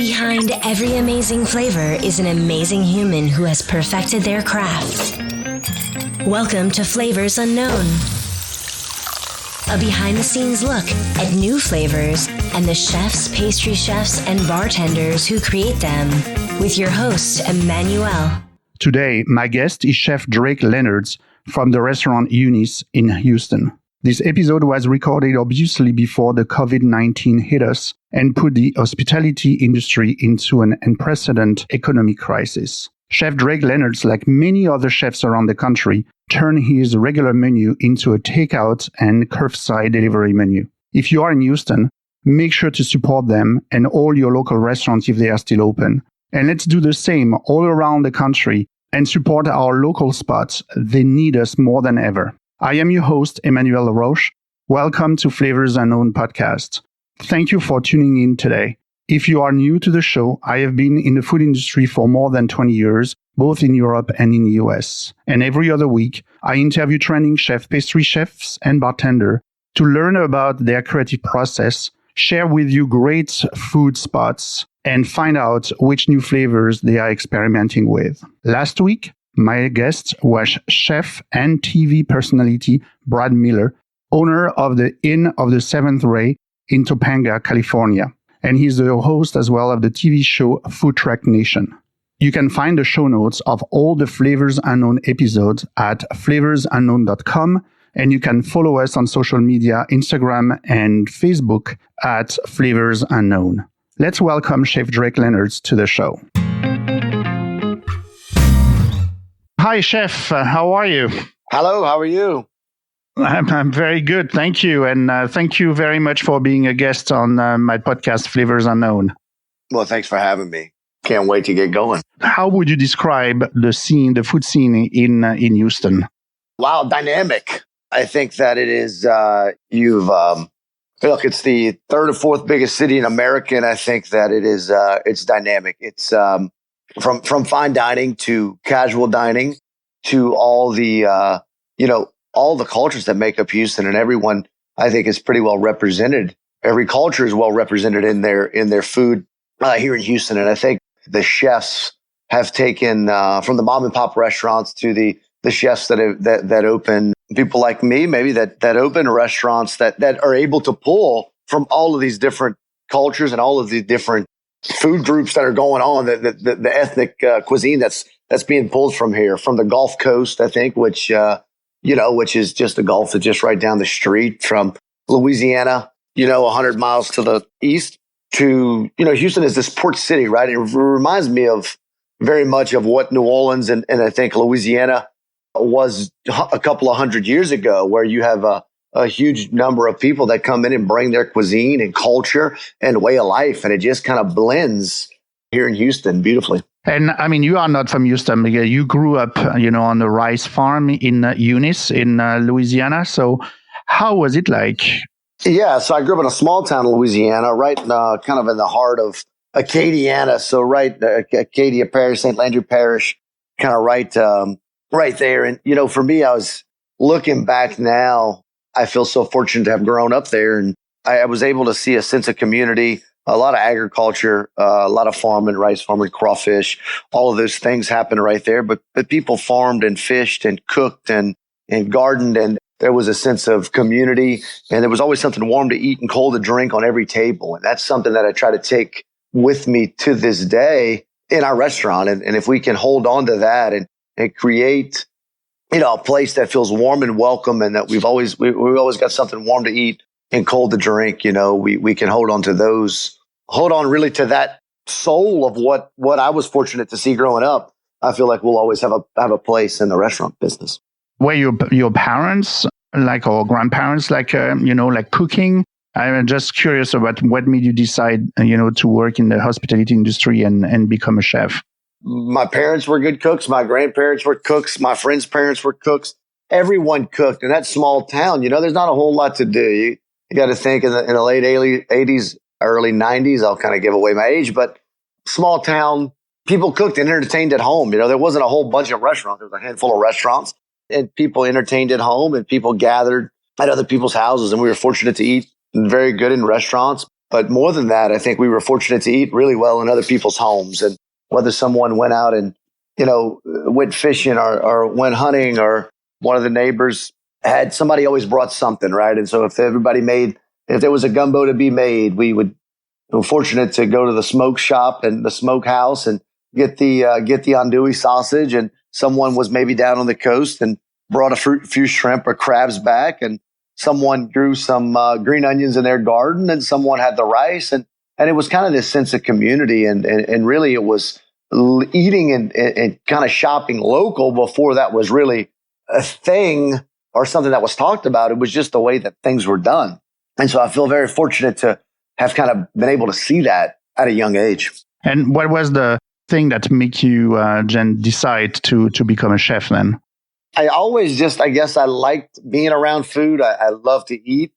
Behind every amazing flavor is an amazing human who has perfected their craft. Welcome to Flavors Unknown, a behind-the-scenes look at new flavors and the chefs, pastry chefs, and bartenders who create them, with your host, Emmanuel. Today, my guest is Chef Drake Leonards from the restaurant Eunice in Houston. This episode was recorded obviously before the COVID-19 hit us and put the hospitality industry into an unprecedented economic crisis. Chef Drake Leonards, like many other chefs around the country, turned his regular menu into a takeout and curbside delivery menu. If you are in Houston, make sure to support them and all your local restaurants if they are still open. And let's do the same all around the country and support our local spots. They need us more than ever. I am your host, Emmanuel Roche. Welcome to Flavors Unknown podcast. Thank you for tuning in today. If you are new to the show, I have been in the food industry for more than 20 years, both in Europe and in the US. And every other week, I interview training chef, pastry chefs, and bartender to learn about their creative process, share with you great food spots, and find out which new flavors they are experimenting with. Last week, my guest was chef and TV personality Brad Miller, owner of the Inn of the Seventh Ray in Topanga, California. And he's the host as well of the TV show Food Truck Nation. You can find the show notes of all the Flavors Unknown episodes at flavorsunknown.com, and you can follow us on social media, Instagram and Facebook at Flavors Unknown. Let's welcome Chef Drake Leonards to the show. Hi, Chef. How are you? Hello. How are you? I'm very good. Thank you. And thank you very much for being a guest on my podcast, Flavors Unknown. Well, thanks for having me. Can't wait to get going. How would you describe the scene, the food scene in Houston? Wow, dynamic. I think that it is, look, it's the third or fourth biggest city in America, and I think that it is, it's dynamic. It's from fine dining to casual dining to all the, all the cultures that make up Houston, and everyone, I think, is pretty well represented. Every culture is well represented in their food here in Houston, and I think the chefs have taken from the mom and pop restaurants to the chefs that open, people like me, maybe that open restaurants that are able to pull from all of these different cultures and all of the different food groups that are going on, the ethnic cuisine that's being pulled from here, from the Gulf Coast, I think, which is just the Gulf is just right down the street from Louisiana, 100 miles to the east to, Houston is this port city, right? It reminds me of very much of what New Orleans and I think Louisiana was a couple of hundred years ago, where you have a huge number of people that come in and bring their cuisine and culture and way of life. And it just kind of blends here in Houston beautifully. And I mean, you are not from Houston. You grew up, on the rice farm in Eunice in Louisiana. So how was it like? Yeah, so I grew up in a small town in Louisiana, right kind of in the heart of Acadiana. So right, Acadia Parish, St. Landry Parish, kind of right there. And, for me, I was looking back now, I feel so fortunate to have grown up there. And I was able to see a sense of community, a lot of agriculture, a lot of farming, rice farming, crawfish, all of those things happened right there. But people farmed and fished and cooked and gardened, and there was a sense of community, and there was always something warm to eat and cold to drink on every table. And that's something that I try to take with me to this day in our restaurant. And if we can hold on to that and create, a place that feels warm and welcome, and that we've always got something warm to eat and cold to drink, we can hold on really to that soul of what I was fortunate to see growing up. I feel like we'll always have a place in the restaurant business. Were your parents or grandparents like cooking? I'm just curious about what made you decide, to work in the hospitality industry and become a chef. My parents were good cooks. My grandparents were cooks. My friends' parents were cooks. Everyone cooked in that small town. There's not a whole lot to do. You got to think in the late 80s, early 90s, I'll kind of give away my age, but small town, people cooked and entertained at home. There wasn't a whole bunch of restaurants. There was a handful of restaurants, and people entertained at home, and people gathered at other people's houses. And we were fortunate to eat very good in restaurants. But more than that, I think we were fortunate to eat really well in other people's homes. And whether someone went out and, went fishing or went hunting, or one of the neighbors had, somebody always brought something, right? And so if there was a gumbo to be made, we were fortunate to go to the smoke shop and the smokehouse and get the andouille sausage. And someone was maybe down on the coast and brought a few shrimp or crabs back, and someone grew some green onions in their garden, and someone had the rice, and it was kind of this sense of community, and really it was eating and kind of shopping local before that was really a thing or something that was talked about. It was just the way that things were done. And so I feel very fortunate to have kind of been able to see that at a young age. And what was the thing that made you, Jen, decide to become a chef then? I always I guess I liked being around food. I love to eat.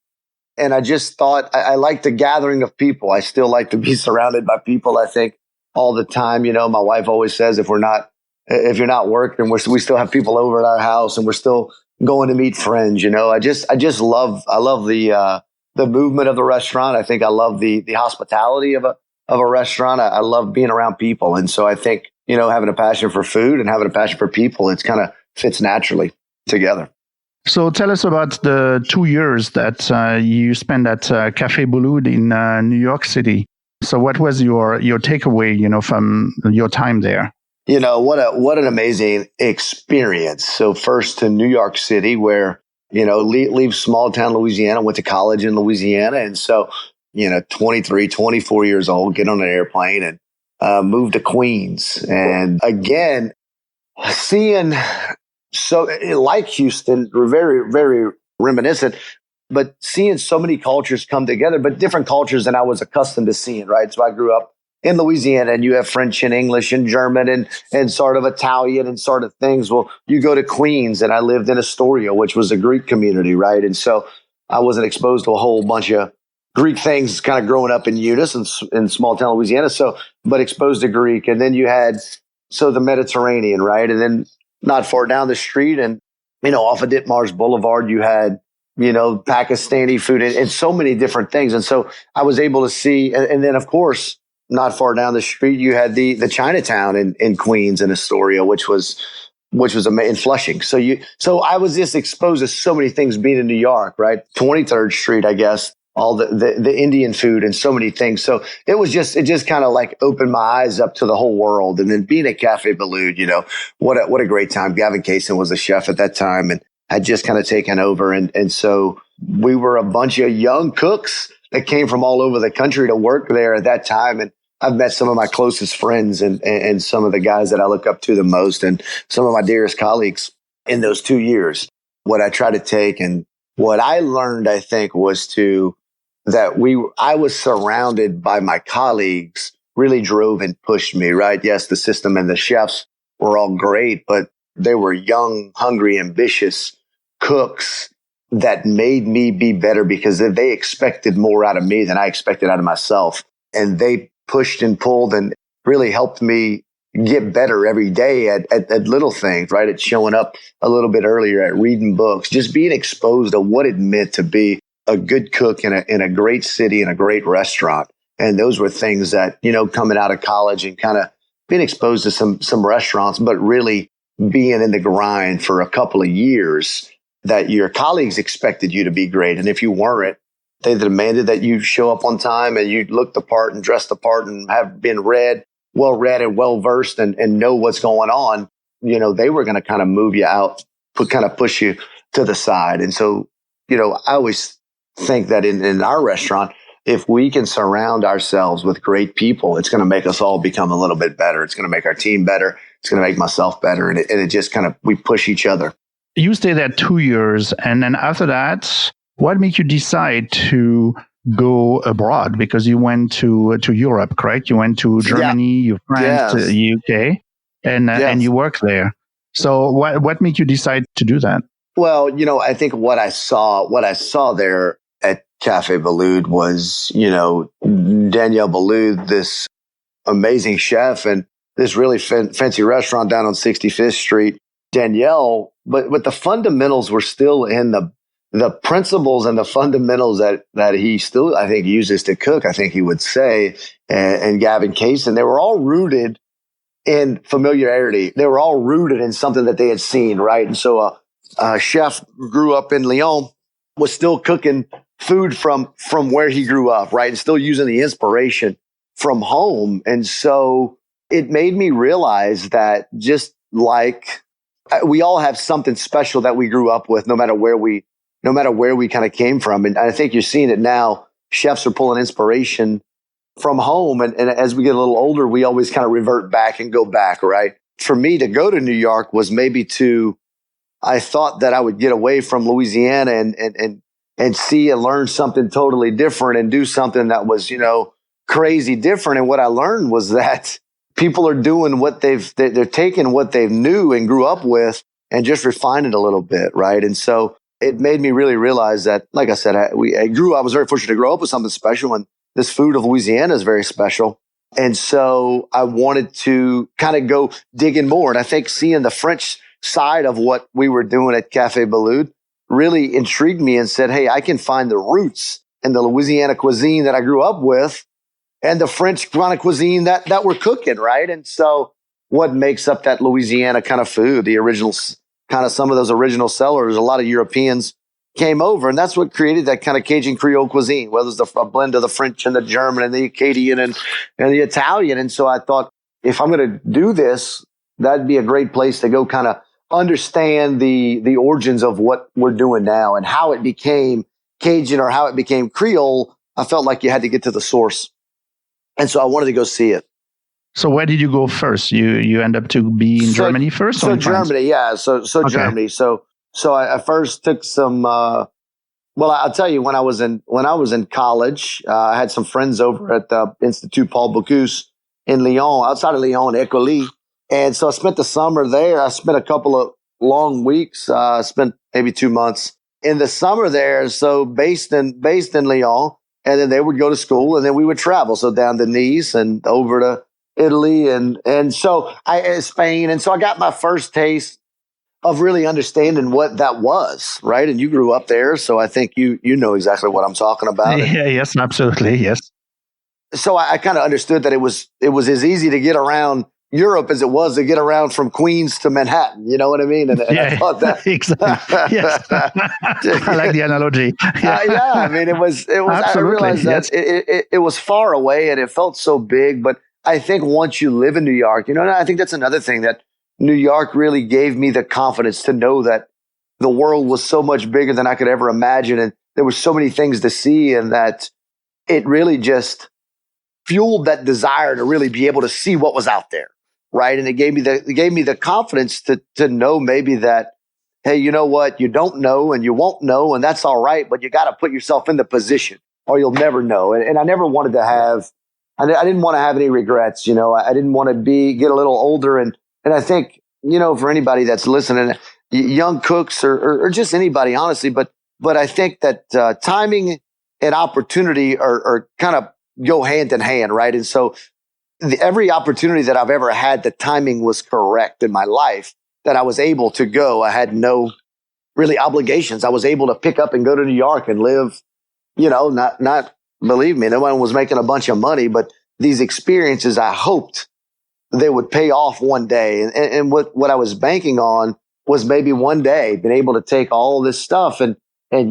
And I just thought I liked the gathering of people. I still like to be surrounded by people, I think, all the time. My wife always says if you're not working, we still have people over at our house, and we're still going to meet friends. I just love the movement of the restaurant. I think I love the hospitality of a restaurant. I love being around people. And so I think, having a passion for food and having a passion for people, it's kind of fits naturally together. So tell us about the 2 years that you spent at Café Boulud in New York City. So what was your takeaway, from your time there? What an amazing experience. So first to New York City, where, leave small town Louisiana, went to college in Louisiana. And so, 23, 24 years old, get on an airplane and move to Queens. And again, seeing, so like Houston, we're very, very reminiscent, but seeing so many cultures come together, but different cultures than I was accustomed to seeing, right? So I grew up in Louisiana, and you have French and English and German and sort of Italian and sort of things. Well, you go to Queens, and I lived in Astoria, which was a Greek community, right? And so I wasn't exposed to a whole bunch of Greek things kind of growing up in Eunice and in small town Louisiana. So, but exposed to Greek. And then you had, the Mediterranean, right? And then not far down the street and, off of Ditmars Boulevard, you had, Pakistani food and so many different things. And so I was able to see, and then of course, not far down the street, you had the Chinatown in Queens and Astoria, which was in Flushing. So I was just exposed to so many things being in New York, right? 23rd Street, I guess, all the Indian food and so many things. So it just kind of like opened my eyes up to the whole world. And then being at Café Boulud, what a great time. Gavin Kaysen was the chef at that time and had just kind of taken over. And so we were a bunch of young cooks that came from all over the country to work there at that time. And I've met some of my closest friends and some of the guys that I look up to the most and some of my dearest colleagues in those 2 years. What I try to take and what I learned, I think, was I was surrounded by my colleagues, really drove and pushed me, right? Yes, the system and the chefs were all great, but they were young, hungry, ambitious cooks that made me be better because they expected more out of me than I expected out of myself. And they pushed and pulled and really helped me get better every day at little things, right? At showing up a little bit earlier, at reading books, just being exposed to what it meant to be a good cook in a great city, in a great restaurant. And those were things that, coming out of college and kind of being exposed to some restaurants, but really being in the grind for a couple of years that your colleagues expected you to be great. And if you weren't, they demanded that you show up on time and you look the part and dress the part and have been well read and well versed and know what's going on. They were going to kind of move you out, kind of push you to the side. And so, I always think that in our restaurant, if we can surround ourselves with great people, it's going to make us all become a little bit better. It's going to make our team better. It's going to make myself better. And it just kind of, we push each other. You stayed there 2 years. And then after that, what made you decide to go abroad? Because you went to Europe, correct? You went to Germany, France, yes. UK, and you worked there. So what made you decide to do that? Well, I think what I saw there at Café Boulud was, Danielle Boulud, this amazing chef and this really fancy restaurant down on 65th Street. Danielle, but the fundamentals were still in the principles and the fundamentals that he still, I think, uses to cook, I think he would say, and Gavin Kaysen, they were all rooted in familiarity. They were all rooted in something that they had seen, right? And so a chef grew up in Lyon, was still cooking food from where he grew up, right? And still using the inspiration from home. And so it made me realize that just like we all have something special that we grew up with, no matter where we kind of came from. And I think you're seeing it now. Chefs are pulling inspiration from home. And as we get a little older, we always kind of revert back and go back, right? For me to go to New York was maybe I thought that I would get away from Louisiana and see and learn something totally different and do something that was, crazy different. And what I learned was that people are doing what they're taking what they knew and grew up with and just refine it a little bit, right? And so it made me really realize that, like I said, I was very fortunate to grow up with something special, and this food of Louisiana is very special. And so I wanted to kind of go digging more. And I think seeing the French side of what we were doing at Café Boulud really intrigued me and said, hey, I can find the roots in the Louisiana cuisine that I grew up with and the French chronic cuisine that we're cooking, right? And so what makes up that Louisiana kind of food, the original, kind of some of those original sellers, a lot of Europeans came over, and that's what created that kind of Cajun Creole cuisine, whether it's a blend of the French and the German and the Acadian and the Italian. And so I thought, if I'm going to do this, that'd be a great place to go kind of understand the origins of what we're doing now and how it became Cajun or how it became Creole. I felt like you had to get to the source. And so I wanted to go see it. So where did you go first? You end up to be in Germany first? So Germany, yeah. So okay. Germany. So I first took some. Well, I'll tell you, when I was in college, I had some friends over at the Institut Paul Bocuse in Lyon, outside of Lyon, École. And so I spent the summer there. I spent a couple of long weeks. Spent maybe 2 months in the summer there. So based in Lyon, and then they would go to school, and then we would travel. So down to Nice and over to Italy and so Spain. And so I got my first taste of really understanding what that was, right? And you grew up there, so I think you know exactly what I'm talking about. Yeah, yes, absolutely, yes. So I kind of understood that it was as easy to get around Europe as it was to get around from Queens to Manhattan. You know what I mean? And I thought that exactly. Yes, I like the analogy. Yeah, I mean, it was. Absolutely. I realized that it was far away and it felt so big, but I think once you live in New York, and I think that's another thing that New York really gave me the confidence to know that the world was so much bigger than I could ever imagine. And there were so many things to see, and that it really just fueled that desire to really be able to see what was out there. Right. And it gave me the confidence to know maybe that, hey, you know what? You don't know and you won't know, and that's all right. But you got to put yourself in the position or you'll never know. And I never wanted to have, I didn't want to have any regrets. I didn't want to get a little older. And I think, for anybody that's listening, young cooks or just anybody, honestly, but I think that timing and opportunity are kind of go hand in hand. Right. And so every opportunity that I've ever had, the timing was correct in my life that I was able to go. I had no really obligations. I was able to pick up and go to New York and live, not believe me, no one was making a bunch of money, but these experiences, I hoped they would pay off one day. And what I was banking on was maybe one day being able to take all this stuff and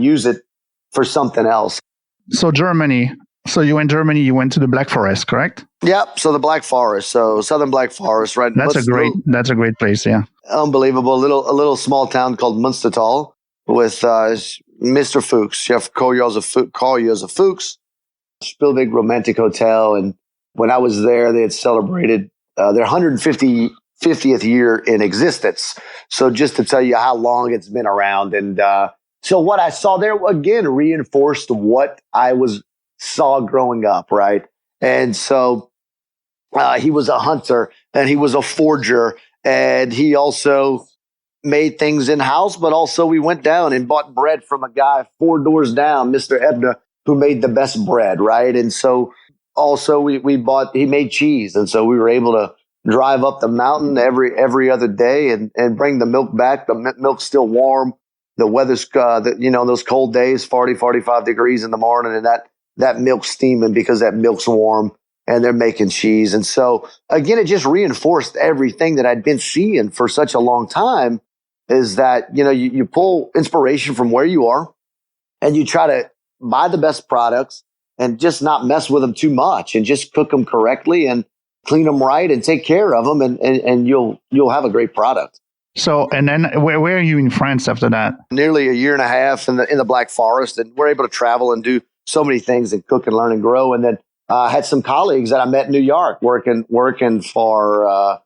use it for something else. So Germany. So you went you went to the Black Forest, correct? Yep. So the Black Forest, so Southern Black Forest, right? That's a great place. Yeah. Unbelievable. A little small town called Munstertal with Mr. Fuchs, Chef Carl Josef Fuchs, Spielweg Romantic Hotel. And when I was there, they had celebrated their 150th year in existence. So just to tell you how long it's been around. And so what I saw there, again, reinforced what I saw growing up, right? And so he was a hunter and he was a forger, and he also made things in house, but also we went down and bought bread from a guy 4 doors down, Mr. Ebner, who made the best bread, right? And so also he made cheese, and so we were able to drive up the mountain every other day and bring the milk back. The milk's still warm. the weather's, those cold days, 40, 45 degrees in the morning, and that milk's steaming because that milk's warm and they're making cheese. And so again, it just reinforced everything that I'd been seeing for such a long time, is that, you pull inspiration from where you are and you try to buy the best products and just not mess with them too much and just cook them correctly and clean them right and take care of them. And you'll have a great product. So, and then where are you in France after that? Nearly a year and a half in the Black Forest, and we're able to travel and do so many things and cook and learn and grow. And then I had some colleagues that I met in New York working for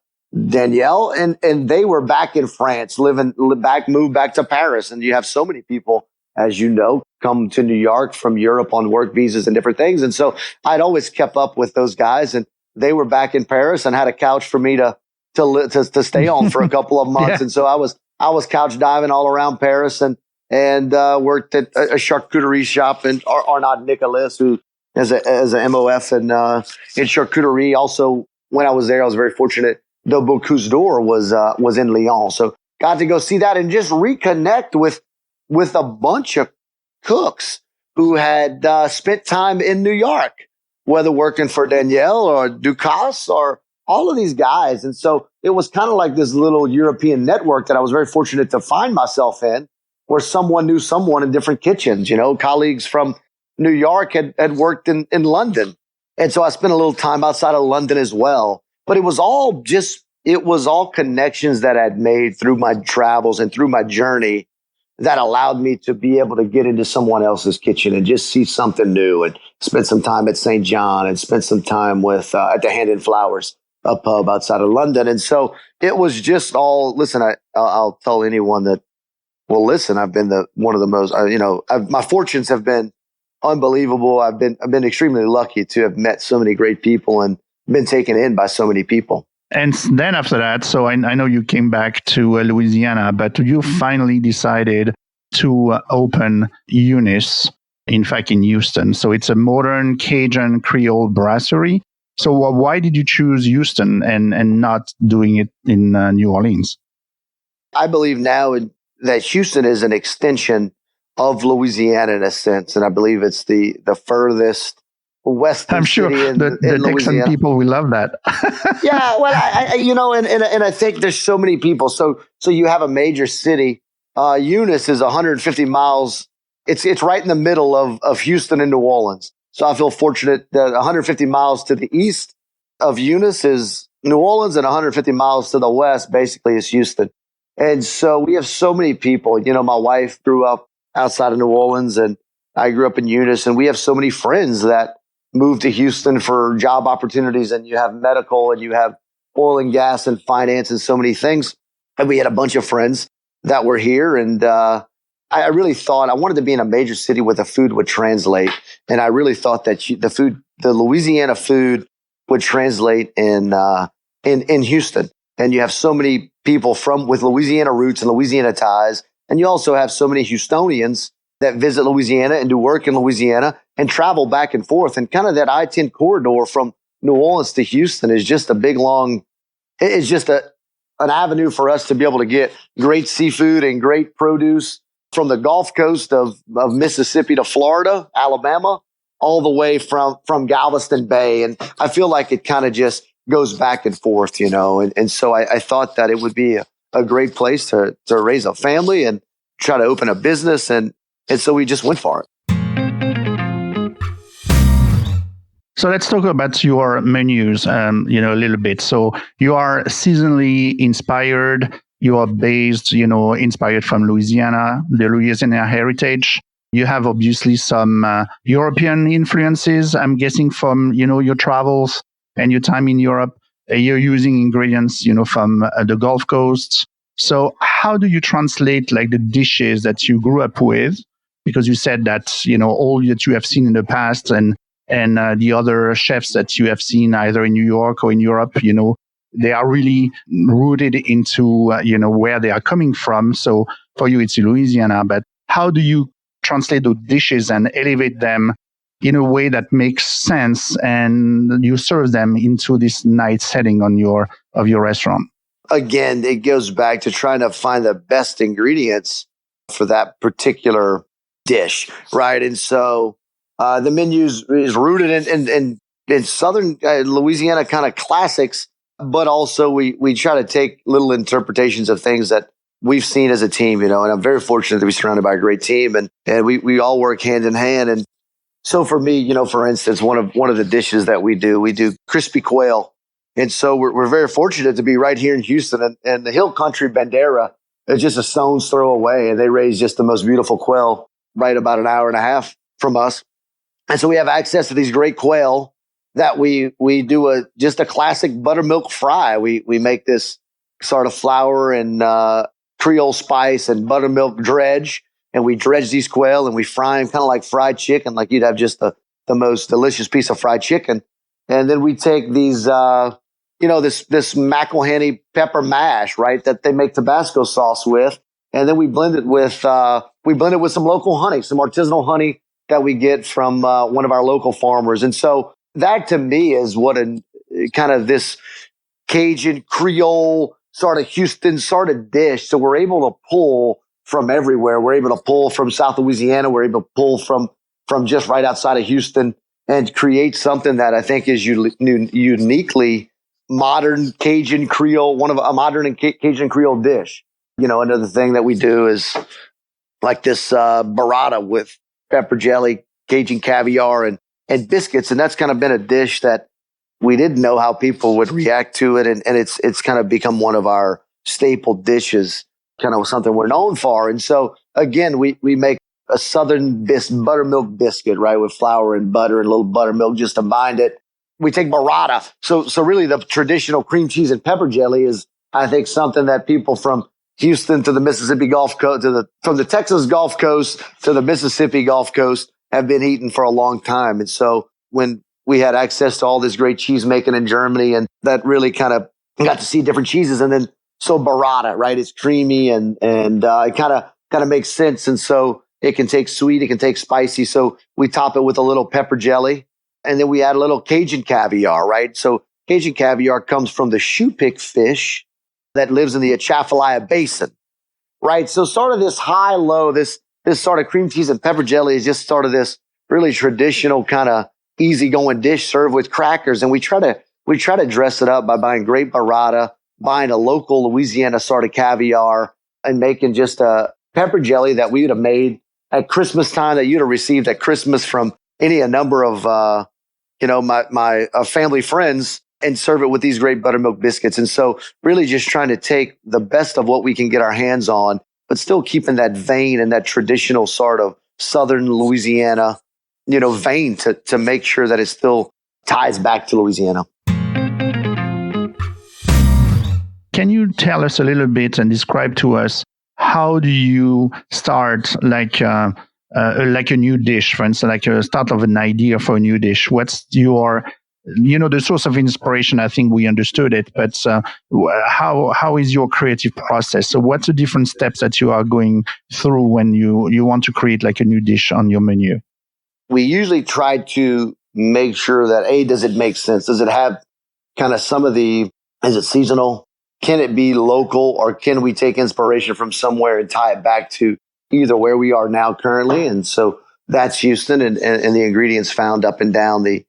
Danielle, and they were back in France, moved back to Paris. And you have so many people, as you know, come to New York from Europe on work visas and different things. And so I'd always kept up with those guys, and they were back in Paris and had a couch for me to stay on for a couple of months. Yeah. And so I was couch diving all around Paris and worked at a charcuterie shop in Arnaud Nicolas, who as a MOF in charcuterie. Also, when I was there, I was very fortunate. The Bocuse d'Or was in Lyon, so got to go see that and just reconnect with a bunch of cooks who had spent time in New York, whether working for Danielle or Ducasse or all of these guys. And so it was kind of like this little European network that I was very fortunate to find myself in, where someone knew someone in different kitchens. Colleagues from New York had worked in London. And so I spent a little time outside of London as well. But it was all connections that I'd made through my travels and through my journey that allowed me to be able to get into someone else's kitchen and just see something new, and spend some time at St. John and spend some time with at the Hand and Flowers, a pub outside of London. And so it was just all, listen, I'll tell anyone that will listen, I've been one of the most, my fortunes have been unbelievable. I've been extremely lucky to have met so many great people and been taken in by so many people. And then after that, so I know you came back to Louisiana, but you finally decided to open Eunice, in fact, in Houston. So it's a modern Cajun Creole brasserie. So why did you choose Houston and not doing it in New Orleans? I believe now that Houston is an extension of Louisiana in a sense, and I believe it's the furthest western I'm sure city in the Texan people will love that. Yeah, well, and I think there's so many people. So you have a major city. Eunice is 150 miles. It's right in the middle of Houston and New Orleans. So I feel fortunate that 150 miles to the east of Eunice is New Orleans, and 150 miles to the west basically is Houston. And so we have so many people. My wife grew up outside of New Orleans, and I grew up in Eunice, and we have so many friends that moved to Houston for job opportunities, and you have medical, and you have oil and gas and finance and so many things. And we had a bunch of friends that were here, and I really thought I wanted to be in a major city where the food would translate. And I really thought that the Louisiana food would translate in Houston. And you have so many people with Louisiana roots and Louisiana ties. And you also have so many Houstonians that visit Louisiana and do work in Louisiana and travel back and forth. And kind of that I-10 corridor from New Orleans to Houston is just a big, long, it's just an avenue for us to be able to get great seafood and great produce from the Gulf Coast of Mississippi to Florida, Alabama, all the way from Galveston Bay. And I feel like it kind of just goes back and forth, and so I thought that it would be a great place to raise a family and try to open a business. And so we just went for it. So let's talk about your menus, a little bit. So you are seasonally inspired. You are based, inspired from Louisiana, the Louisiana heritage. You have obviously some European influences, I'm guessing, from, your travels and your time in Europe. You're using ingredients, from the Gulf Coast. So how do you translate like the dishes that you grew up with? Because you said that, all that you have seen in the past and the other chefs that you have seen either in New York or in Europe, they are really rooted into, where they are coming from. So for you, it's Louisiana. But how do you translate those dishes and elevate them in a way that makes sense and you serve them into this nice setting of your restaurant? Again, it goes back to trying to find the best ingredients for that particular dish, right? And so the menu is rooted in Southern Louisiana kind of classics, but also we try to take little interpretations of things that we've seen as a team, and I'm very fortunate to be surrounded by a great team, and we all work hand in hand. And so for me, for instance, one of the dishes that we do crispy quail. And so we're very fortunate to be right here in Houston, and the hill country Bandera is just a stone's throw away, and they raise just the most beautiful quail right about an hour and a half from us. And so we have access to these great quail that we do just a classic buttermilk fry. We make this sort of flour and Creole spice and buttermilk dredge, and we dredge these quail and we fry them kind of like fried chicken, like you'd have just the most delicious piece of fried chicken. And then we take these, this McElhenney pepper mash, right, that they make Tabasco sauce with, and then we blend it with some local honey, some artisanal honey that we get from one of our local farmers. And so that to me is what kind of this Cajun Creole sort of Houston sort of dish. So we're able to pull from everywhere. We're able to pull from South Louisiana. We're able to pull from just right outside of Houston and create something that I think is uniquely modern Cajun Creole, a modern Cajun Creole dish. Another thing that we do is like this burrata with pepper jelly, Cajun caviar, and biscuits. And that's kind of been a dish that we didn't know how people would react to it. And it's kind of become one of our staple dishes, kind of something we're known for. And so, again, we make a southern buttermilk biscuit, right, with flour and butter and a little buttermilk just to bind it. We take burrata. So really the traditional cream cheese and pepper jelly is, I think, something that people from Houston to the Mississippi Gulf Coast, from the Texas Gulf Coast to the Mississippi Gulf Coast have been eating for a long time. And so when we had access to all this great cheese making in Germany, and that really kind of got to see different cheeses. And then so burrata, right, it's creamy and it kind of makes sense. And so it can take sweet, it can take spicy. So we top it with a little pepper jelly, and then we add a little Cajun caviar, right? So Cajun caviar comes from the shoepick fish that lives in the Atchafalaya Basin, right? So sort of this high-low, this sort of cream cheese and pepper jelly is just sort of this really traditional kind of easygoing dish served with crackers. And we try to dress it up by buying great burrata, buying a local Louisiana sort of caviar, and making just a pepper jelly that we would have made at Christmas time, that you'd have received at Christmas from a number of, my family friends, and serve it with these great buttermilk biscuits. And so really just trying to take the best of what we can get our hands on, but still keeping that vein and that traditional sort of Southern Louisiana, vein to make sure that it still ties back to Louisiana. Can you tell us a little bit and describe to us, how do you start like a new dish, for instance, like a start of an idea for a new dish? What's your, the source of inspiration? I think we understood it, but how is your creative process? So what's the different steps that you are going through when you want to create like a new dish on your menu? We usually try to make sure that, does it make sense? Does it have kind of is it seasonal? Can it be local, or can we take inspiration from somewhere and tie it back to either where we are now currently? And so that's Houston and the ingredients found up and down the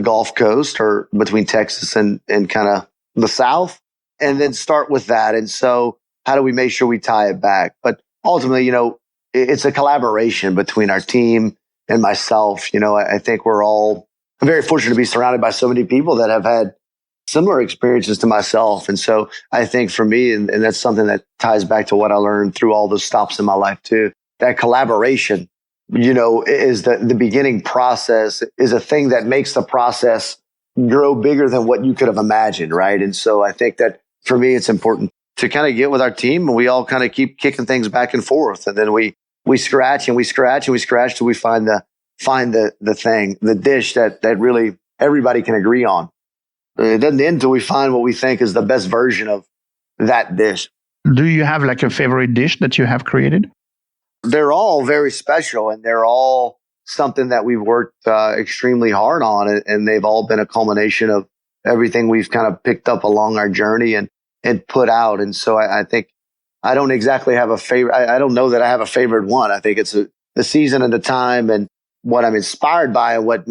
Gulf Coast, or between Texas and kind of the South, and then start with that. And so how do we make sure we tie it back? But ultimately, it's a collaboration between our team and myself. I think I'm very fortunate to be surrounded by so many people that have had similar experiences to myself. And so I think for me, and that's something that ties back to what I learned through all those stops in my life too, that collaboration, is the beginning process is a thing that makes the process grow bigger than what you could have imagined. Right. And so I think that for me, it's important to kind of get with our team, and we all kind of keep kicking things back and forth. And then we scratch and we scratch and we scratch till we find the thing, the dish that really everybody can agree on. It doesn't end until we find what we think is the best version of that dish. Do you have like a favorite dish that you have created? They're all very special, and they're all something that we've worked extremely hard on, and they've all been a culmination of everything we've kind of picked up along our journey and put out. And so I think I don't exactly have a favorite. I don't know that I have a favorite one. I think it's the season and the time and what I'm inspired by and what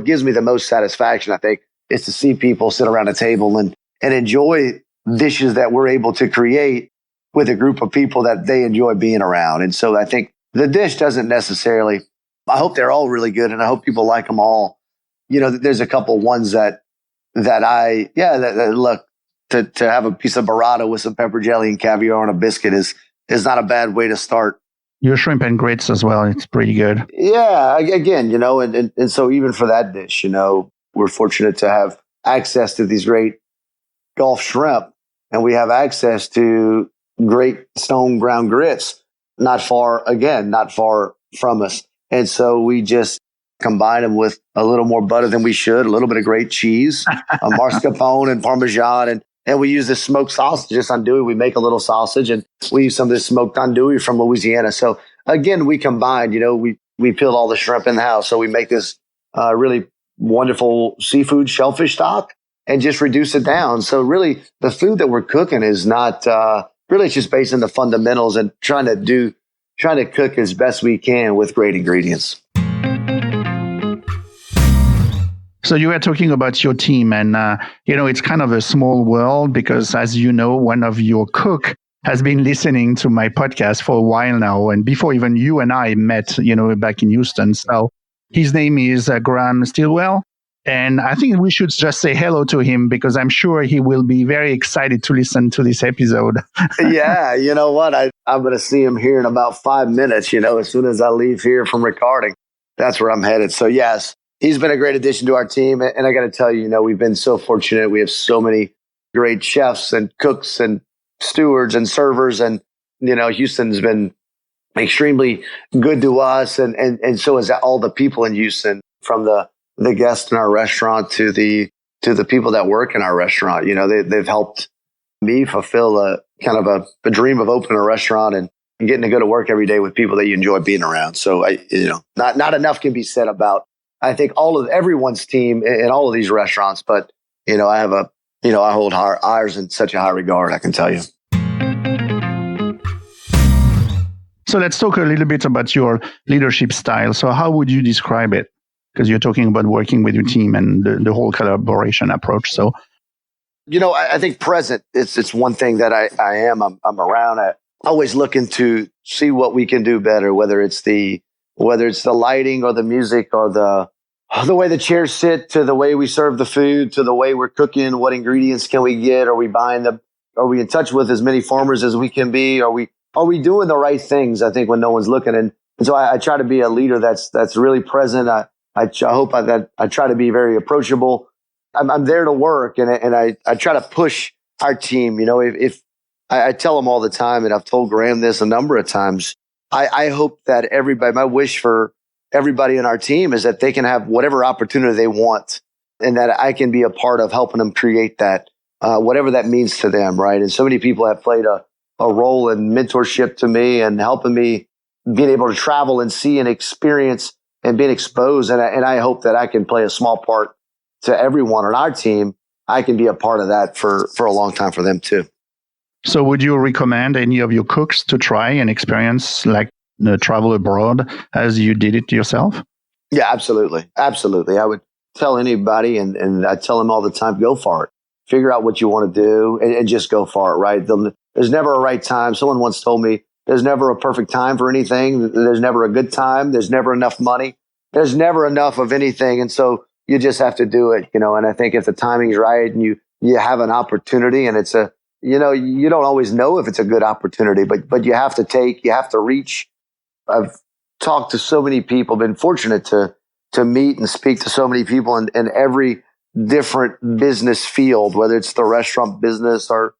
gives me the most satisfaction, I think, is to see people sit around a table and enjoy dishes that we're able to create with a group of people that they enjoy being around. And so I think the dish doesn't necessarily, I hope they're all really good and I hope people like them all. There's a couple ones that look, to have a piece of burrata with some pepper jelly and caviar on a biscuit is not a bad way to start. Your shrimp and grits as well. It's pretty good. Yeah. Again, and so even for that dish, we're fortunate to have access to these great Gulf shrimp, and we have access to great stone ground grits not far from us. And so we just combine them with a little more butter than we should, a little bit of great cheese, a mascarpone and Parmesan, and we use this smoked sausage, this andouille. We make a little sausage, and we use some of this smoked andouille from Louisiana. So again, we combined, we peeled all the shrimp in the house. So we make this really wonderful seafood shellfish stock and just reduce it down. So really the food that we're cooking is not, really it's just based on the fundamentals and trying to cook as best we can with great ingredients. So you were talking about your team, and it's kind of a small world because, as you know, one of your cook has been listening to my podcast for a while now, and before even you and I met, back in Houston. So his name is Graham Stillwell, and I think we should just say hello to him because I'm sure he will be very excited to listen to this episode. Yeah, you know what? I'm going to see him here in about 5 minutes. As soon as I leave here from recording, that's where I'm headed. So yes. He's been a great addition to our team. And I got to tell you, we've been so fortunate. We have so many great chefs and cooks and stewards and servers. And, Houston's been extremely good to us. And so is all the people in Houston, from the guests in our restaurant to the people that work in our restaurant. They've helped me fulfill a kind of a dream of opening a restaurant and getting to go to work every day with people that you enjoy being around. So, not enough can be said about, I think, everyone's team in all of these restaurants, but I hold ours in such a high regard, I can tell you. So let's talk a little bit about your leadership style. So how would you describe it? Because you're talking about working with your team and the whole collaboration approach. So, I think present. It's one thing that I am. I'm around. Always looking to see what we can do better, whether it's the lighting or the music or the way the chairs sit, to the way we serve the food, to the way we're cooking, what ingredients can we get? Are we buying them? Are we in touch with as many farmers as we can be? Are we doing the right things? I think when no one's looking. And so I try to be a leader that's really present. I hope that I try to be very approachable. I'm there to work, and I try to push our team. If I tell them all the time, and I've told Graham this a number of times, I hope that my wish for everybody in our team is that they can have whatever opportunity they want, and that I can be a part of helping them create that, whatever that means to them, right? And so many people have played a role in mentorship to me and helping me being able to travel and see and experience and being exposed. And I hope that I can play a small part to everyone on our team. I can be a part of that for a long time for them too. So would you recommend any of your cooks to try and experience travel abroad as you did it yourself? Yeah, absolutely. Absolutely. I would tell anybody, and I tell them all the time, go for it. Figure out what you want to do and just go for it, right? There's never a right time. Someone once told me there's never a perfect time for anything. There's never a good time. There's never enough money. There's never enough of anything. And so you just have to do it, and I think if the timing's right and you have an opportunity, and it's you don't always know if it's a good opportunity, but you have to reach. I've talked to so many people, been fortunate to meet and speak to so many people in every different business field, whether it's the restaurant business or,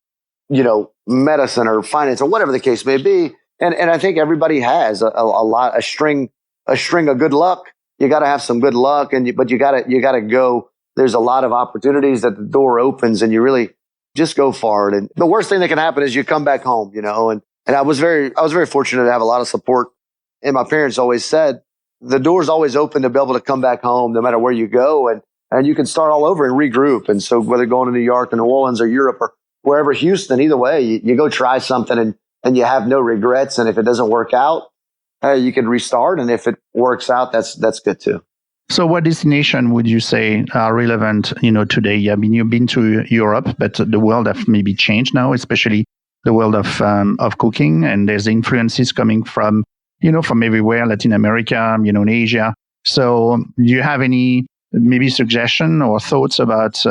medicine or finance or whatever the case may be. And I think everybody has a string of good luck. You got to have some good luck, but you got to go. There's a lot of opportunities that the door opens, and you really just go for it. And the worst thing that can happen is you come back home, and I was very fortunate to have a lot of support. And my parents always said, the door's always open to be able to come back home no matter where you go. And you can start all over and regroup. And so whether going to New York or New Orleans or Europe or wherever, Houston, either way, you go try something and you have no regrets. And if it doesn't work out, you can restart. And if it works out, that's good too. So what destination would you say are relevant, today? I mean, you've been to Europe, but the world have maybe changed now, especially the world of cooking, and there's influences coming from, from everywhere, Latin America, in Asia. So do you have any maybe suggestion or thoughts about,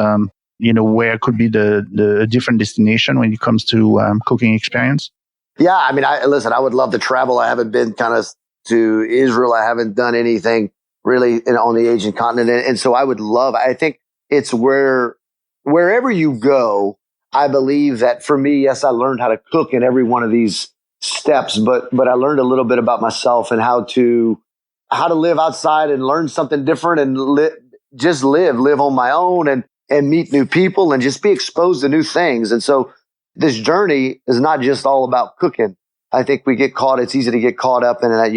where could be the different destination when it comes to cooking experience? Yeah, I mean, listen, I would love to travel. I haven't been kind of to Israel. I haven't done anything really on the Asian continent. And so I think it's wherever you go, I believe that for me, yes, I learned how to cook in every one of these steps, but I learned a little bit about myself and how to live outside and learn something different and just live on my own and meet new people and just be exposed to new things. And so this journey is not just all about cooking. I think it's easy to get caught up in that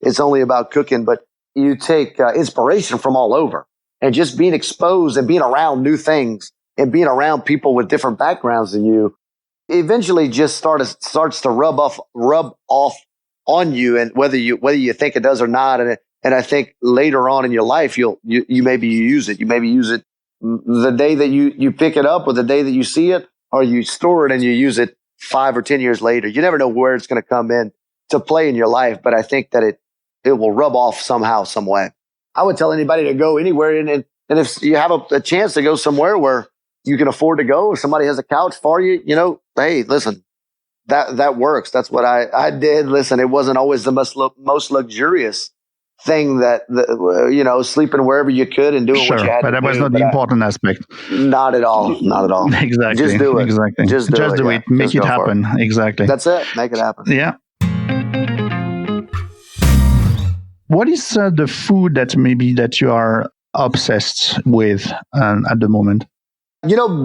it's only about cooking, but you take inspiration from all over, and just being exposed and being around new things and being around people with different backgrounds than you eventually just starts to rub off on you, and whether you think it does or not. And I think later on in your life, you maybe use it. You maybe use it the day that you pick it up, or the day that you see it, or you store it and you use it 5 or 10 years later. You never know where it's going to come in to play in your life, but I think that it will rub off somehow, some way. I would tell anybody to go anywhere, and if you have a chance to go somewhere where you can afford to go, or somebody has a couch for you, hey, listen, that works. That's what I did. Listen, it wasn't always the most luxurious thing sleeping wherever you could and doing what you had to do. But that was not the important aspect. Not at all. Not at all. Exactly. Just do it. Exactly. Just do it. Make it happen. Exactly. That's it. Make it happen. Yeah. What is the food that you are obsessed with at the moment?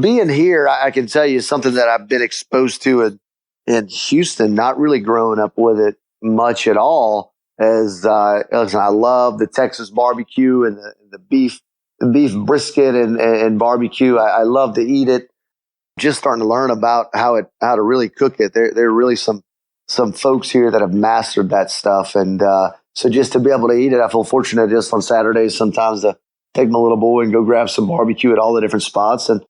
Being here, I can tell you something that I've been exposed to in Houston, not really growing up with it much at all. Listen, I love the Texas barbecue and the beef brisket and barbecue. I love to eat it. Just starting to learn about how to really cook it. There are really some folks here that have mastered that stuff, and so just to be able to eat it, I feel fortunate just on Saturdays sometimes to take my little boy and go grab some barbecue at all the different spots. And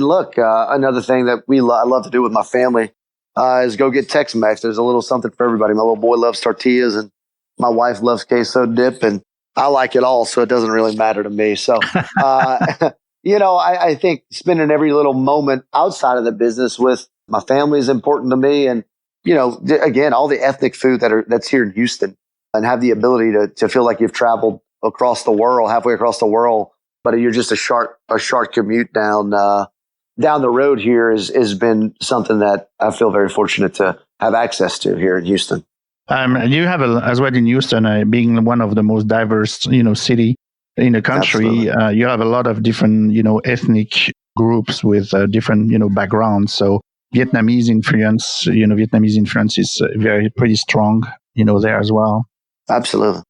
look, another thing that I love to do with my family is go get Tex-Mex. There's a little something for everybody. My little boy loves tortillas, and my wife loves queso dip, and I like it all, so it doesn't really matter to me. So, I think spending every little moment outside of the business with my family is important to me. And, again, all the ethnic food that's here in Houston, and have the ability to feel like you've traveled halfway across the world, but you're just a short commute down the road here has been something that I feel very fortunate to have access to here in Houston. You have as well in Houston, being one of the most diverse, city in the country. You have a lot of different, ethnic groups with different, backgrounds. So Vietnamese influence is pretty strong, there as well. Absolutely.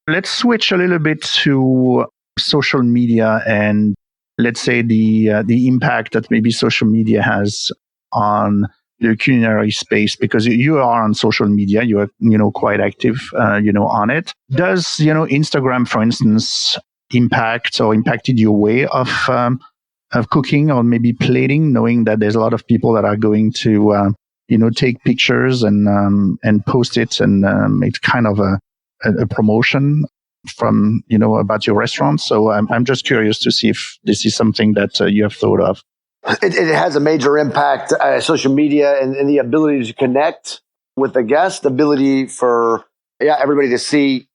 Let's switch a little bit to social media, and let's say the impact that maybe social media has on the culinary space, because you are on social media, you are quite active on it. Does Instagram, for instance, impacted your way of cooking or maybe plating, knowing that there's a lot of people that are going to take pictures and post it and make kind of a promotion from about your restaurant? So I'm just curious to see if this is something that you have thought of. It has a major impact, social media and the ability to connect with the guest, the ability for everybody to see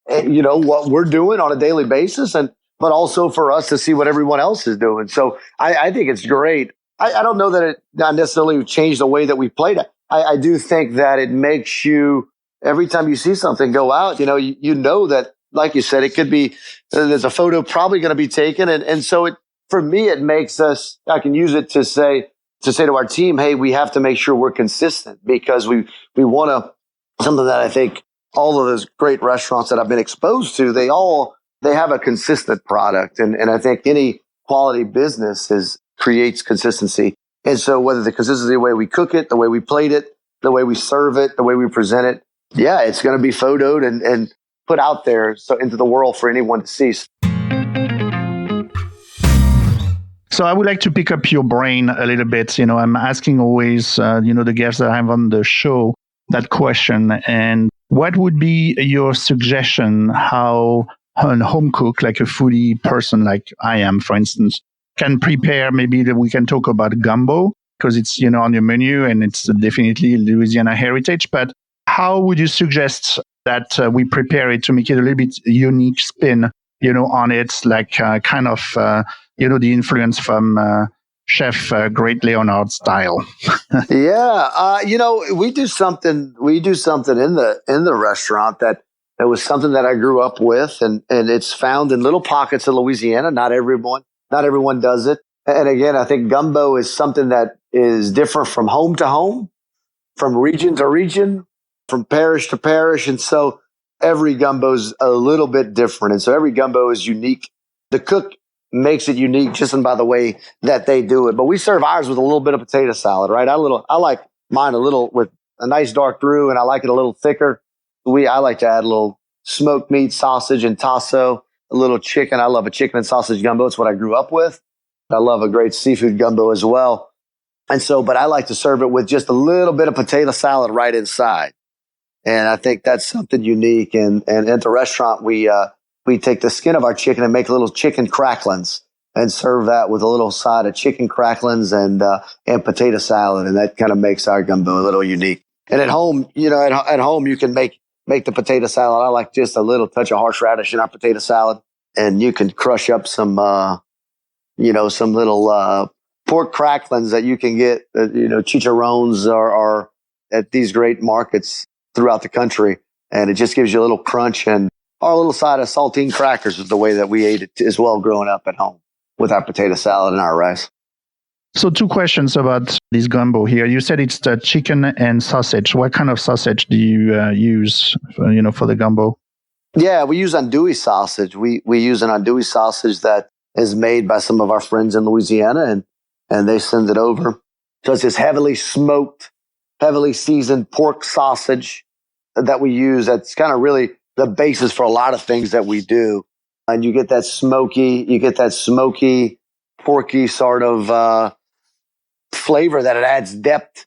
what we're doing on a daily basis, but also for us to see what everyone else is doing. So I think it's great. I don't know that it not necessarily changed the way that we played it. I do think that it makes you, every time you see something go out, you know that, like you said, it could be, there's a photo probably going to be taken. And so for me, it makes us, I can use it to say to our team, hey, we have to make sure we're consistent, because we want to, something that I think all of those great restaurants that I've been exposed to, they have a consistent product. And I think any quality business creates consistency. And so whether because this is the way we cook it, the way we plate it, the way we serve it, the way we present it, yeah, it's going to be photoed and put out there so into the world for anyone to see. So I would like to pick up your brain a little bit. I'm asking always, the guests that I have on the show that question. And what would be your suggestion how a home cook, like a foodie person like I am, for instance, can prepare? Maybe that we can talk about gumbo because it's, on your menu and it's definitely Louisiana heritage. But how would you suggest that we prepare it to make it a little bit unique spin, on it, like kind of, the influence from Chef Drake Leonards style? Yeah, we do something in the restaurant that was something that I grew up with, and it's found in little pockets of Louisiana. Not everyone does it. And again, I think gumbo is something that is different from home to home, from region to region, from parish to parish, and so every gumbo is a little bit different, and so every gumbo is unique. The cook makes it unique just by the way that they do it. But we serve ours with a little bit of potato salad, right? I like mine a little with a nice dark roux, and I like it a little thicker. I like to add a little smoked meat, sausage, and tasso, a little chicken. I love a chicken and sausage gumbo. It's what I grew up with. I love a great seafood gumbo as well. And so, but I like to serve it with just a little bit of potato salad right inside. And I think that's something unique. And at the restaurant, we take the skin of our chicken and make little chicken cracklings and serve that with a little side of chicken cracklings and potato salad. And that kind of makes our gumbo a little unique. And at home, at home, you can make the potato salad. I like just a little touch of horseradish in our potato salad. And you can crush up some little pork cracklings that you can get, chicharrones are at these great markets throughout the country. And it just gives you a little crunch, and our little side of saltine crackers is the way that we ate it as well growing up at home with our potato salad and our rice. So 2 questions about this gumbo here. You said it's the chicken and sausage. What kind of sausage do you use, for the gumbo? Yeah, we use andouille sausage. We use an andouille sausage that is made by some of our friends in Louisiana, and they send it over. So it's this heavily smoked, heavily seasoned pork sausage that we use. That's kind of really the basis for a lot of things that we do. And you get that smoky, porky sort of flavor that it adds depth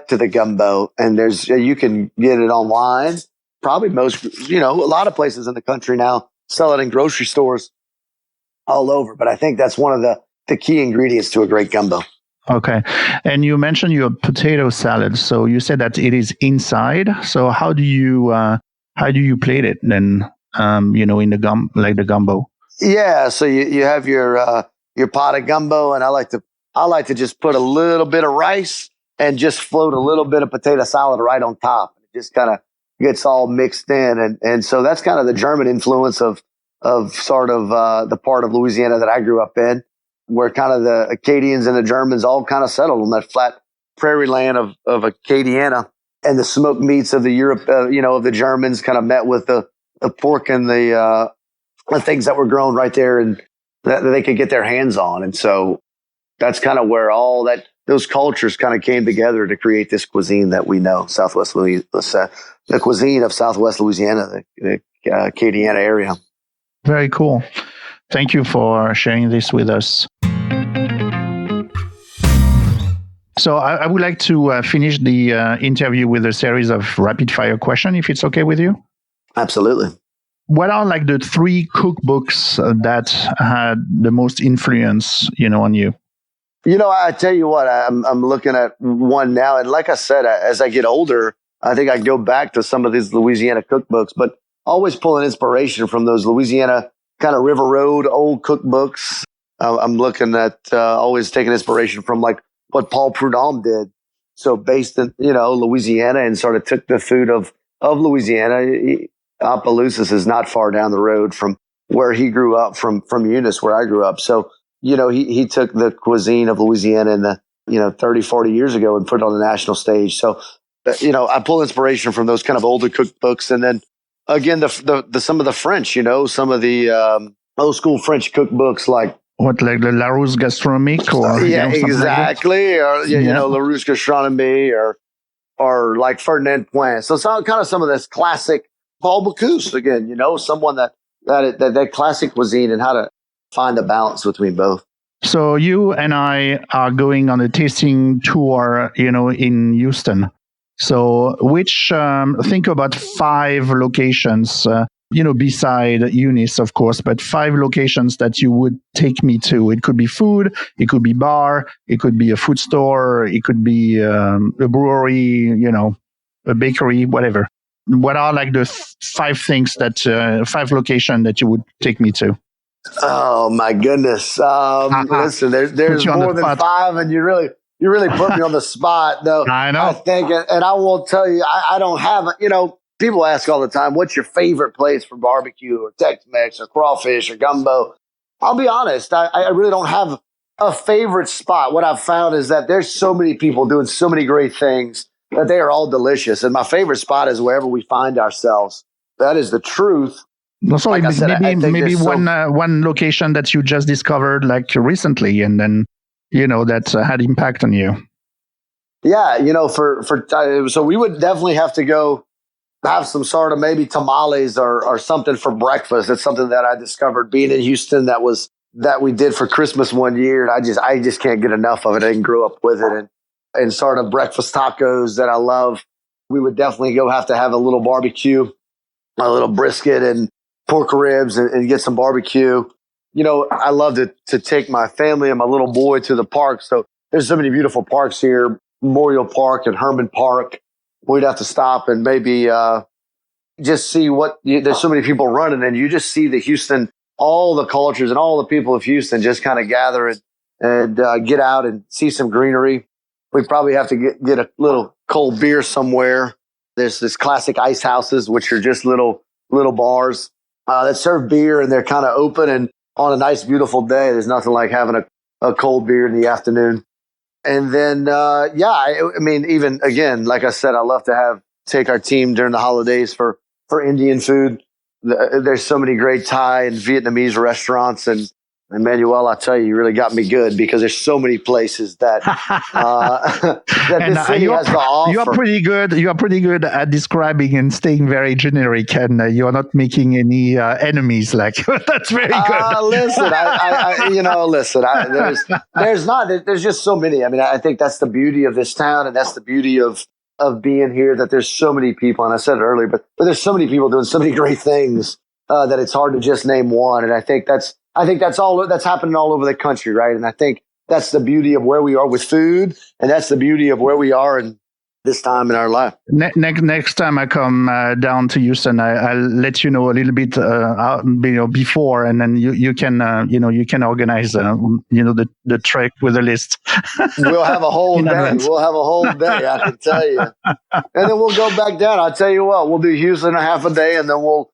to the gumbo. And you can get it online. Probably a lot of places in the country now sell it in grocery stores all over. But I think that's one of the key ingredients to a great gumbo. Okay. And you mentioned your potato salad. So you said that it is inside. So how do you plate it then, in the the gumbo? Yeah. So you have your pot of gumbo, and I like to just put a little bit of rice and just float a little bit of potato salad right on top. It just kind of gets all mixed in. And so that's kind of the German influence of sort of the part of Louisiana that I grew up in, where kind of the Acadians and the Germans all kind of settled on that flat prairie land of Acadiana, and the smoked meats of the of the Germans kind of met with the pork and the things that were grown right there and that they could get their hands on. And so that's kind of where those cultures kind of came together to create this cuisine that we know, the cuisine of Southwest Louisiana, the Acadiana area. Very cool. Thank you for sharing this with us. So I would like to finish the interview with a series of rapid fire questions, if it's okay with you. Absolutely. What are the 3 cookbooks that had the most influence, on you? I tell you what, I'm looking at one now. And like I said, as I get older, I think I go back to some of these Louisiana cookbooks, but always pulling inspiration from those Louisiana kind of River Road old cookbooks. I'm looking at always taking inspiration from like what Paul Prudhomme did. So based in, Louisiana, and sort of took the food of Louisiana. Opelousas is not far down the road from where he grew up, from Eunice, where I grew up. So, he took the cuisine of Louisiana in the, 30, 40 years ago and put it on the national stage. So, I pull inspiration from those kind of older cookbooks. And then again, some of the French, some of the old school French cookbooks like What, like the Larousse gastronomique or Yeah, something like that? exactly. Or Yeah. LaRouche gastronomy, or like Ferdinand Point. So some of this classic Paul Bocuse again. Someone that classic cuisine and how to find a balance between both. So you and I are going on a tasting tour, in Houston. So think about 5 locations, beside Eunice, of course, but 5 locations that you would take me to. It could be food, it could be bar, it could be a food store, it could be a brewery, a bakery, whatever. What are like the 5 things 5 locations that you would take me to? Oh my goodness! Listen, there's more than 5, and you really put me on the spot. No, I know. I think, and I will tell you, I don't have. People ask all the time, "What's your favorite place for barbecue, or Tex-Mex, or crawfish, or gumbo?" I'll be honest, I really don't have a favorite spot. What I've found is that there's so many people doing so many great things that they are all delicious, and my favorite spot is wherever we find ourselves. That is the truth. No, sorry, Like I said, maybe one location that you just discovered like recently, and then that had impact on you. Yeah, so we would definitely have to go have some sort of maybe tamales or something for breakfast. That's something that I discovered being in Houston. That we did for Christmas one year, and I just can't get enough of it. I didn't grow up with it, and sort of breakfast tacos that I love. We would definitely have to have a little barbecue, a little brisket and pork ribs and get some barbecue. I love to take my family and my little boy to the park. So there's so many beautiful parks here, Memorial Park and Herman Park. We'd have to stop and maybe just see there's so many people running, and you just see the Houston, all the cultures and all the people of Houston just kind of gather and get out and see some greenery. We'd probably have to get a little cold beer somewhere. There's this classic ice houses, which are just little bars that serve beer, and they're kind of open. And on a nice, beautiful day, there's nothing like having a cold beer in the afternoon. And then, even again, like I said, I love to take our team during the holidays for Indian food. There's so many great Thai and Vietnamese restaurants, and Manuel, I tell you really got me good because there's so many places that this city has to offer. You are pretty good. You are pretty good at describing and staying very generic, and you are not making any enemies. Like that's very good. Listen, there's just so many. I mean, I think that's the beauty of this town, and that's the beauty of being here. That there's so many people, and I said it earlier, but there's so many people doing so many great things that it's hard to just name one. And I think that's happening all over the country, right? And I think that's the beauty of where we are with food, and that's the beauty of where we are in this time in our life. Next time I come down to Houston, I'll let you know a little bit before, and then you can organize the trek with a list. We'll have a whole day. We'll have a whole day, I can tell you. And then we'll go back down. I'll tell you what, we'll do Houston a half a day, and then we'll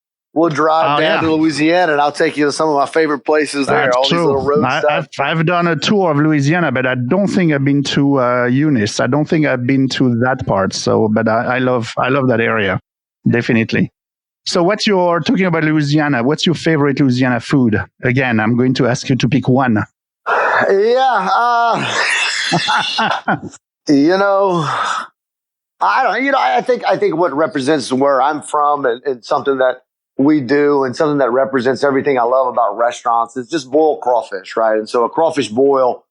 drive down to Louisiana, and I'll take you to some of my favorite places there. That's all true. These little road stops. I've done a tour of Louisiana, but I don't think I've been to Eunice. I don't think I've been to that part. So, but I love that area, definitely. So, talking about Louisiana? What's your favorite Louisiana food? Again, I'm going to ask you to pick one. Yeah, I think what represents where I'm from and something that we do and something that represents everything I love about restaurants is just boiled crawfish, right? And so a crawfish boil,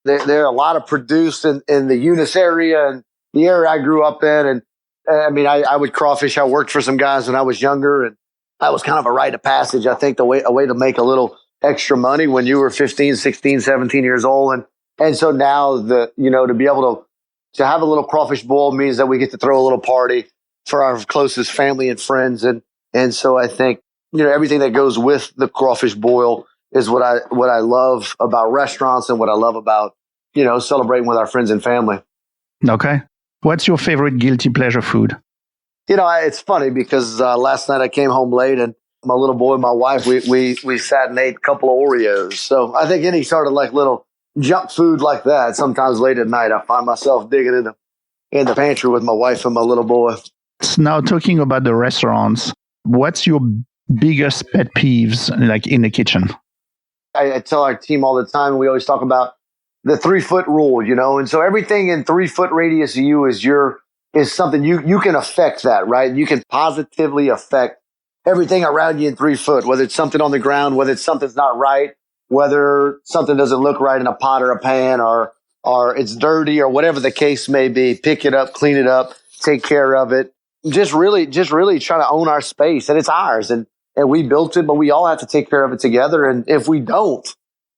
there are a lot of produced in the Eunice area and the area I grew up in. And I mean, I would crawfish. I worked for some guys when I was younger, and that was kind of a rite of passage. I think a way to make a little extra money when you were 15, 16, 17 years old. And so now to be able to have a little crawfish boil means that we get to throw a little party for our closest family and friends. And so I think, everything that goes with the crawfish boil is what I love about restaurants and what I love about, celebrating with our friends and family. Okay. What's your favorite guilty pleasure food? It's funny because last night I came home late, and my little boy and my wife, we sat and ate a couple of Oreos. So I think any sort of like little junk food like that, sometimes late at night, I find myself digging in the pantry with my wife and my little boy. Now, talking about the restaurants, what's your biggest pet peeves like in the kitchen? I tell our team all the time, we always talk about the 3-foot rule, and so everything in 3-foot radius of you is something you can affect that, right? You can positively affect everything around you in 3 foot, whether it's something on the ground, whether it's something's not right, whether something doesn't look right in a pot or a pan, or it's dirty, or whatever the case may be. Pick it up, clean it up, take care of it. Just really try to own our space, and it's ours, and we built it, but we all have to take care of it together. And if we don't,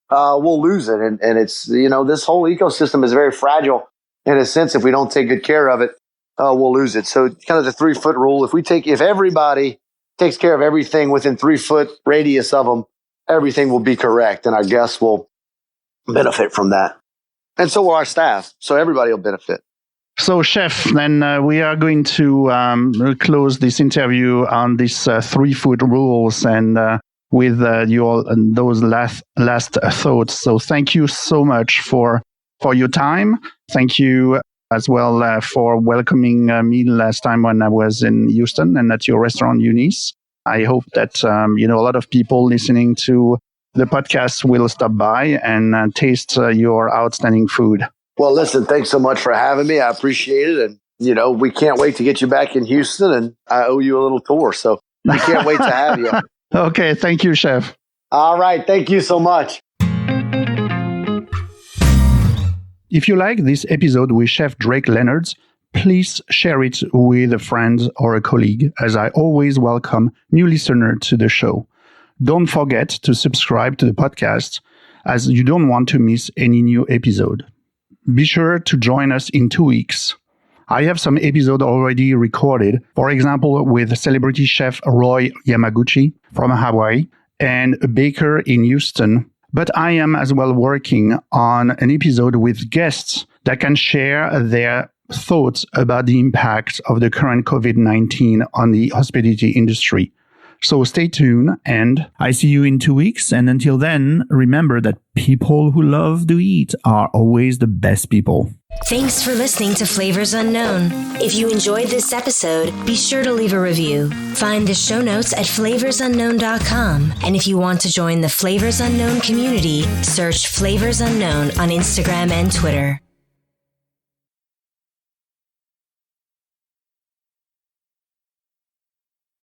we'll lose it. And it's, this whole ecosystem is very fragile in a sense. If we don't take good care of it, we'll lose it. So kind of the 3-foot rule. If everybody takes care of everything within 3-foot radius of them, everything will be correct, and our guests will benefit from that. And so will our staff. So everybody will benefit. So, Chef, then we are going to close this interview on these 3-foot rules and with those last thoughts. So, thank you so much for your time. Thank you as well for welcoming me last time when I was in Houston and at your restaurant, Eunice. I hope that a lot of people listening to the podcast will stop by and taste your outstanding food. Well, listen, thanks so much for having me. I appreciate it. And, we can't wait to get you back in Houston, and I owe you a little tour. So we can't wait to have you. Okay. Thank you, Chef. All right. Thank you so much. If you like this episode with Chef Drake Leonards, please share it with a friend or a colleague, as I always welcome new listeners to the show. Don't forget to subscribe to the podcast, as you don't want to miss any new episode. Be sure to join us in 2 weeks. I have some episodes already recorded, for example, with celebrity chef Roy Yamaguchi from Hawaii and a baker in Houston. But I am as well working on an episode with guests that can share their thoughts about the impact of the current COVID-19 on the hospitality industry. So stay tuned, and I see you in 2 weeks. And until then, remember that people who love to eat are always the best people. Thanks for listening to Flavors Unknown. If you enjoyed this episode, be sure to leave a review. Find the show notes at flavorsunknown.com. And if you want to join the Flavors Unknown community, search Flavors Unknown on Instagram and Twitter.